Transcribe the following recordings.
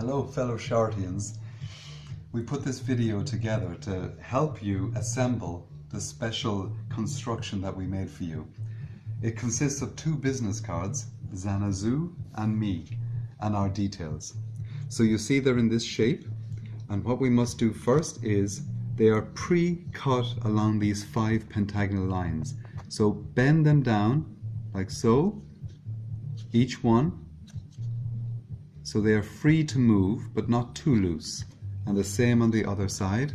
Hello fellow Shartians. We put this video together to help you assemble the special construction that we made for you. It consists of two business cards, Xanadu and me, and our details. So you see they're in this shape, and what we must do first is they are pre-cut along these 5 pentagonal lines. So bend them down like so, each one, so they are free to move but not too loose. And the same on the other side,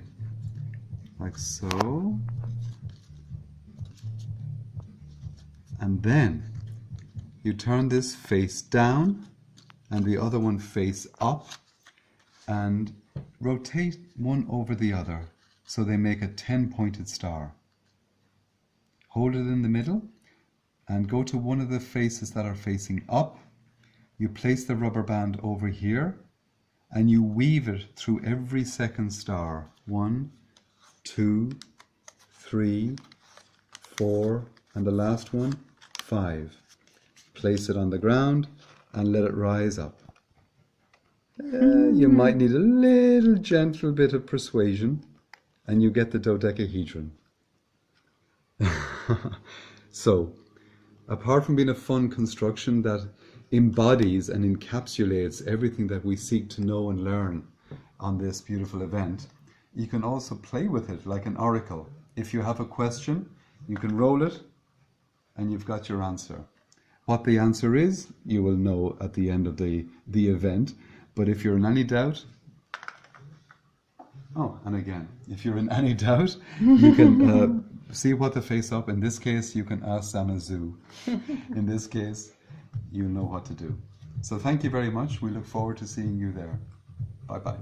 like so. And then you turn this face down and the other one face up and rotate one over the other so they make a 10-pointed star. Hold it in the middle and go to one of the faces that are facing up. You place the rubber band over here and you weave it through every second star. 1, 2, 3, 4, and the last one, 5. Place it on the ground and let it rise up. You might need a little gentle bit of persuasion and you get the dodecahedron. So, apart from being a fun construction that embodies and encapsulates everything that we seek to know and learn on this beautiful event, you can also play with it like an oracle. If you have a question, you can roll it and you've got your answer. What the answer is, you will know at the end of the event. But if you're in any doubt, and again, if you're in any doubt, you can see what the face up. In this case, you can ask Xanadu. In this case, you know what to do. So thank you very much. We look forward to seeing you there. Bye-bye.